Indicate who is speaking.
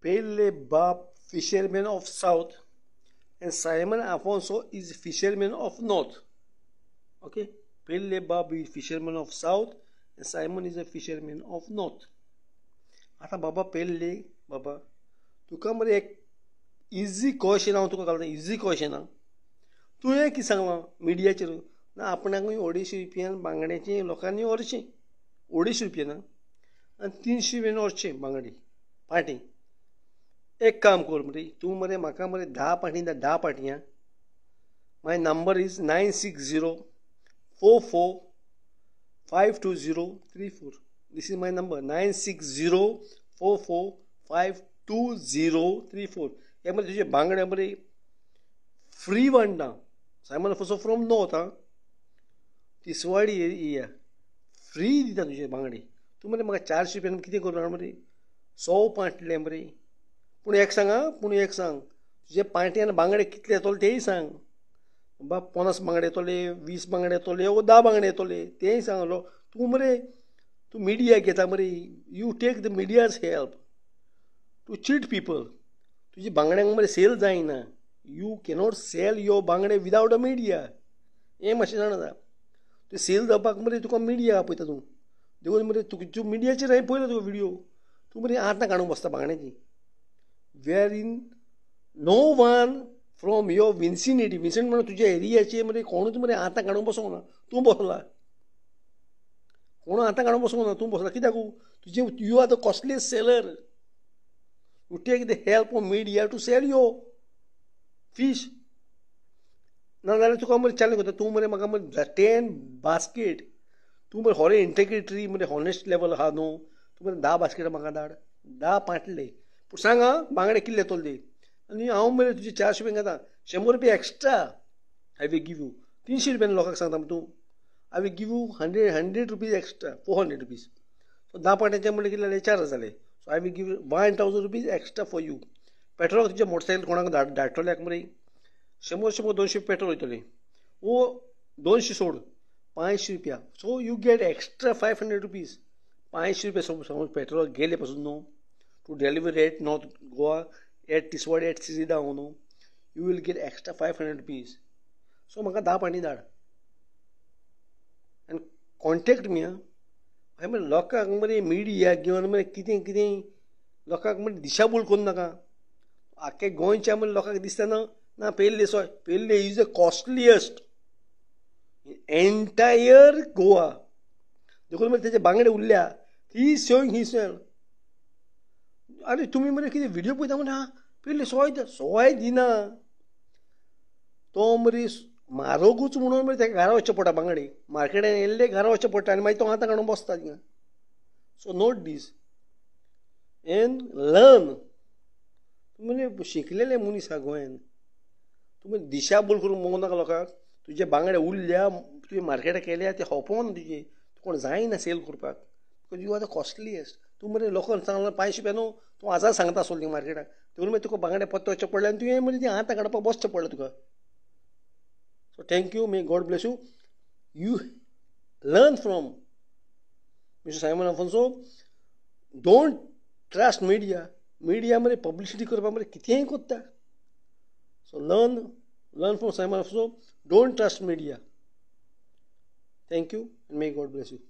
Speaker 1: Pele Bob, fisherman of South, and Simon Afonso is fisherman of North. Okay, Pele Bob is fisherman of South, and Simon is a fisherman of North. आता बाबा पहिले बाबा तुका मरे एक easy question हांव तुका घालता easy question तुवें कितें सांगलां मिडियाचेर ना आपणाकूय 250 रुपयान बांगड्याचें लोकांनी व्हरचें 250 रुपयान आनी 300 रुपयान व्हरचें बांगडे पाटी एक काम कर मरे तूं मरे म्हाका मरे 10 पाटी 10 पाटी आं माय number is 9604452034 This is my number 9604452034 हे मरे तुजे बांगडे मरे फ्री वांटा Simon Afonso from north Tiswadi area free दिता तुजे बांगडे तूं मरे म्हाका 400 रुपयान कितें करना मरे 100 पाटले मरे पूण एक सांग तुजे पाट्यान बांगडे कितले येतले तेय सांग बाबा 50 बांगडे येतले 20 बांगडे येतले वो 10 बांगडे येतले तेय सांगलो तूं मरे तू मिडिया घेता मरे you take the media's help to cheat people तुझे बांगड्यांक मरे सेल जायना यू कॅनॉट सेल योर बांगडे विदाउट अ मिडिया हें मातशें जाणा तूं सेल जावपाक मरे तुका मिडिया आपयता तूं देखून मरे तूं मिडियाचेर हांवें पळयलो तुका व्हिडियो तूं मरे आतां काडूंक बसता बांगड्याची वेर in no one from your vicinity Vincent म्हणून तुज्या एरियाचे मरे कोणूच मरे आतां काडूंक बसोंक ना तूं बसला कोण आतां काडूंक बसोंक ना तूं बसला कित्याक तुजें you are the costliest seller you take the help of media to sell your fish नाजाल्यार तुका मरे चॅलेंज करता तूं मरे म्हाका मरे 10 बास्केट तूं मरे होरे इंटेग्रिटी मरे हॉनेस्ट लेवल आहा न्हू तूं मरे 10 बास्केट म्हाका धाड 10 पाटले पूण सांग बांगडे कितले येतले ते आनी हांव मरे तुजे 400 रुपया घेता 100 रुपया extra I will give you 300 रुपयान लोकांक सांगता तूं I will give you 100 rupees extra, 400 rupees. So 10 पाट्याचे म्हणले कितले जाले 4 जाले. So I will give you 1000 rupees extra for you. Petrol तुझे मोटरसायकल कोणाक धाडटल्याक मरे 100-200 पेट्रोल वयतले. वो 200 सोड 500 रुपया. So you get extra 500 rupees. 500 रुपया समज पेट्रोल गेले पासून न्हू to deliver at north Goa at Tiswadi at सिरीदा न्हू you will get extra 500 rupees. So म्हाका 10 पाटी धाड and contact me हांवें मरे लोकांक मरे मिडिया घेवन मरे कितें कितें लोकांक मरे दिशाभूल करूं नाका आख्या गोंयच्या मरे लोकांक दिसता ना पेल्ले सोय पेल्ले इज द कॉस्टलियस्ट एंटायर गोवा देखून मरे तेजे बांगडे उरल्या ही शोईंग ही सेल आरे तुमी मरे कितें व्हिडियो पळयता मरे पेल्ले सोय दिना तो मरे म्हारगूच म्हणून मरे तेका घरा वचचें पडटा बांगडे मार्केटान येयल्ले घरा वचचें पडटा आनी मागीर तो आतां काडून बसता थिंगा सो नोट दीस एन लर्न तुमी शिकलेले मनीस आहा गोंयान तुमी दिशाभूल करून मोगू नाका लोकांक तुजे बांगडे उरल्या तुवें मार्केटाक केल्या ते होपोवन तुजे कोण जायना सेल करपाक बिकॉज यू आर द कॉस्टलियस्ट तूं मरे लोकांक सांगला 500 रुपया न्हू तूं 1000 सांगता आसलो थिंगा मार्केटाक देखून मागीर तुका बांगडे पत्ते वचचें पडलें आनी तुवें मरे ती आतां काडपाक बसचें पडलें तुका. So thank you, may God bless you. You learn from Mr. Simon Afonso. Don't trust media. Media मरे publicity करपा मरे कितेंय कोत्ता. So learn from Simon Afonso. Don't trust media. Thank you and may God bless you.